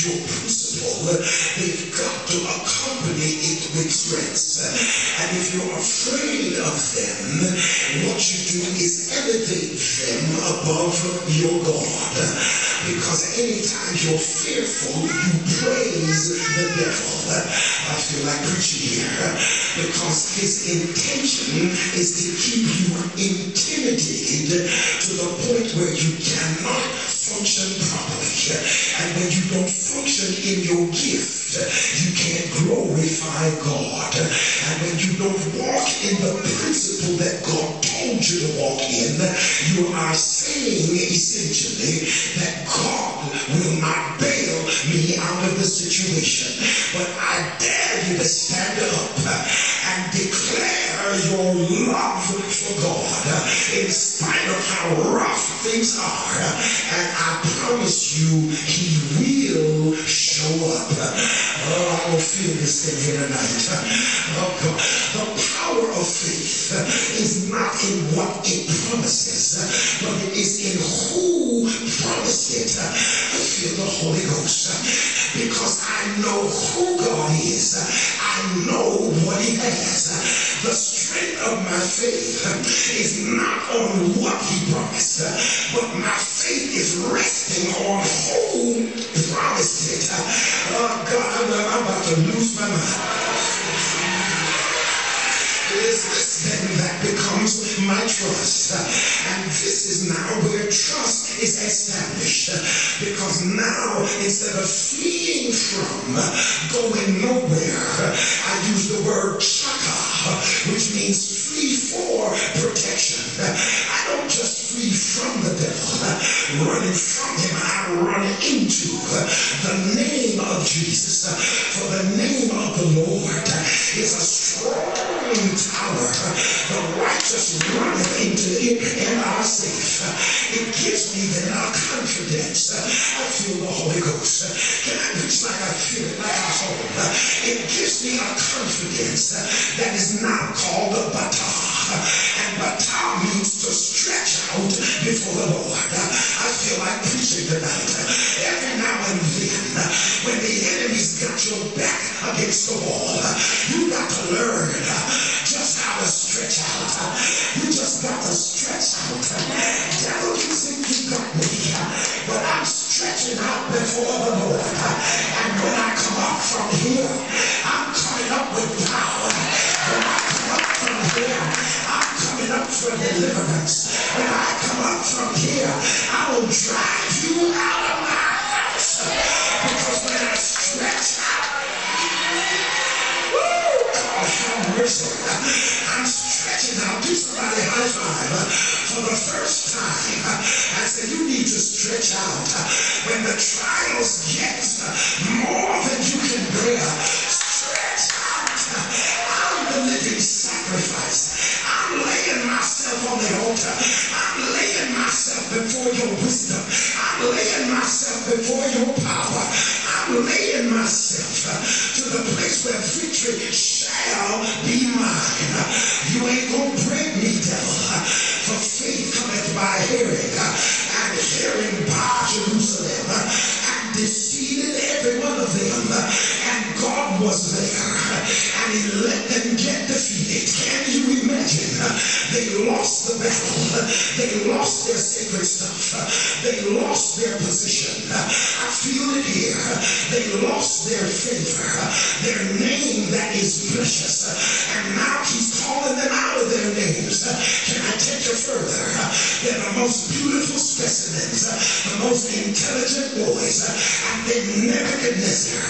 your principle, they've got to accompany it with threats. And if you're afraid of them, what you do is elevate them above your God. Because anytime you're fearful, you praise the devil. I feel like preaching here. Because his intention is to keep you intimidated to the point where you cannot function properly. And when you don't function in your gift, you can't glorify God. And when you don't walk in the principle that God told you to walk in, you are saying essentially that God will not bail me out of the situation. But I dare you to stand up and declare your love for God in spite of how rough things are. And I promise you, he will show up. Oh, I don't feel this thing here tonight. Oh, God. The power of faith is not in what it promises, but it is in who promised it. I feel the Holy Ghost because I know who God is. I know what he has. The strength of my faith is not on what he promised, but my faith is resting on who promised it. Oh God, I'm about to lose my mind. It is this then that becomes my trust. And this is now where trust is established. Because now, instead of fleeing from, going nowhere, I use the word chaka, which means flee for protection. I don't just flee from the devil, running from him, I run into the name of Jesus. For the name of the Lord is a strong tower. The righteous runneth into it and are safe. It gives me then a confidence. I feel the Holy Ghost. Can I preach like I feel it, like I hold? It gives me a confidence that is now called a batah. And batah means to stretch out before the Lord. I feel like preaching tonight. Every now and then, when the enemy's got your back against the wall, you got to learn just how to stretch out. You just got to stretch out. Devil, you think you got me, but I'm stretching out before the Lord. And when I come up from here, I'm coming up with power. When I come up from here, I'm coming up for deliverance. When I come up from here, I will drive you out of my house. Because when I stretch out, have mercy. I'm stretching out. Do somebody high five. For the first time, I said, you need to stretch out. When the trials get more than you can bear, stretch out. I'm the living sacrifice. I'm laying myself on the altar. I'm laying myself before your wisdom. I'm laying myself before your power. I'm laying myself to the place where victory shall be mine. You ain't gonna break me, devil. For faith cometh by hearing, and hearing by Jerusalem. And defeated every one of them. And God was there. And he let them get defeated. Can you imagine? They lost the battle. They lost their sacred stuff. They lost their position. I feel it here. They lost their favor. Their name that is precious. And now he's calling them out of their names. Can I take you further? They're the most beautiful specimens. The most intelligent boys. And then Nebuchadnezzar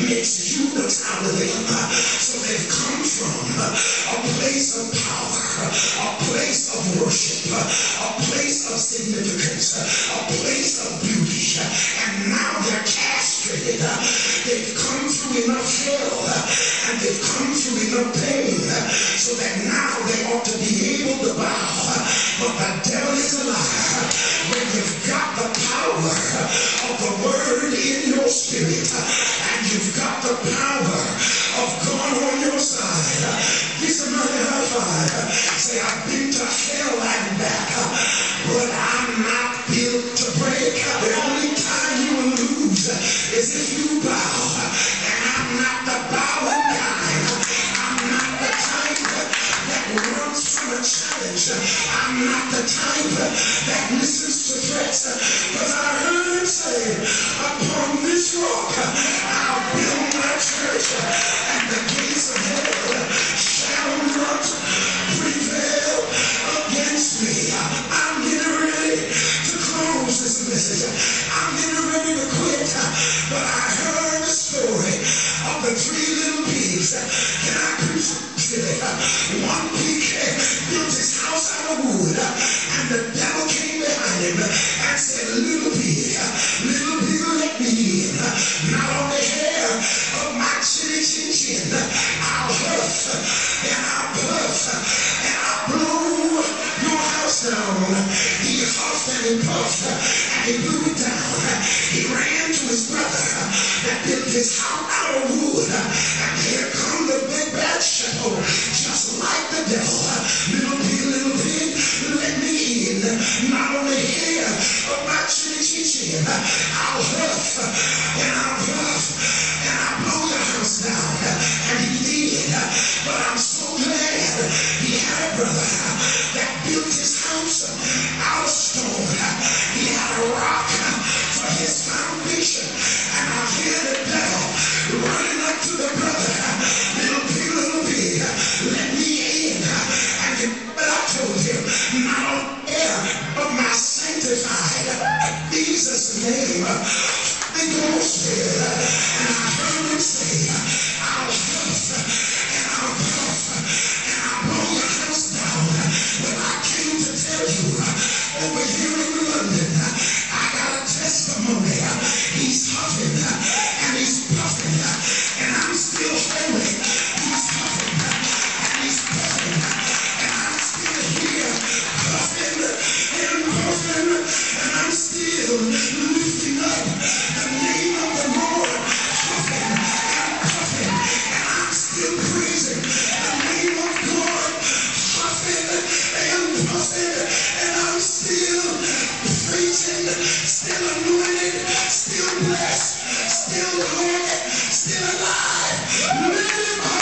makes eunuchs out of them. So they've come from a place of power, a place of worship, a place of significance, a place of beauty, and now they're castrated. They've come through enough hell, and they've come through enough pain, so that now they ought to be able to bow. But the devil is a liar. When you've got the power of the word in your spirit, and you've got the power of God on your side, give somebody a high five. Say, I've been to hell and back, but I'm not built to break. The only time you will lose is if you teaching. I'll huff and I'll puff and I'll blow your house down. He huffed and he puffed and he blew it down. He ran to his brother that built his house out of wood. And here come the big bad shadow, just like the devil. Little pig, let me in. Not only hear about your teaching, I'll huff and I'll puff and I'll blow your house down. And he did. But I'm so glad he had a brother that built his house out of stone. He had a rock for his foundation. And I hear the devil running up to the brother. Little pig, let me in. And but I told him, not on air, but my sanctified Jesus' name. The Ghost said, and I heard him say, I'll huff and I'll puff and I'll blow your house down. But I came to tell you, over here in London, I got a testimony. He's huffing and he's puffing, and I'm still holy. He's huffing and he's puffing, and I'm still here puffing and puffing, and I'm still lifting up the name of the Lord, huffing and puffing, and I'm still praising the name of God, huffing and puffing, and I'm still praising, still anointed, still blessed, still holy, still alive, living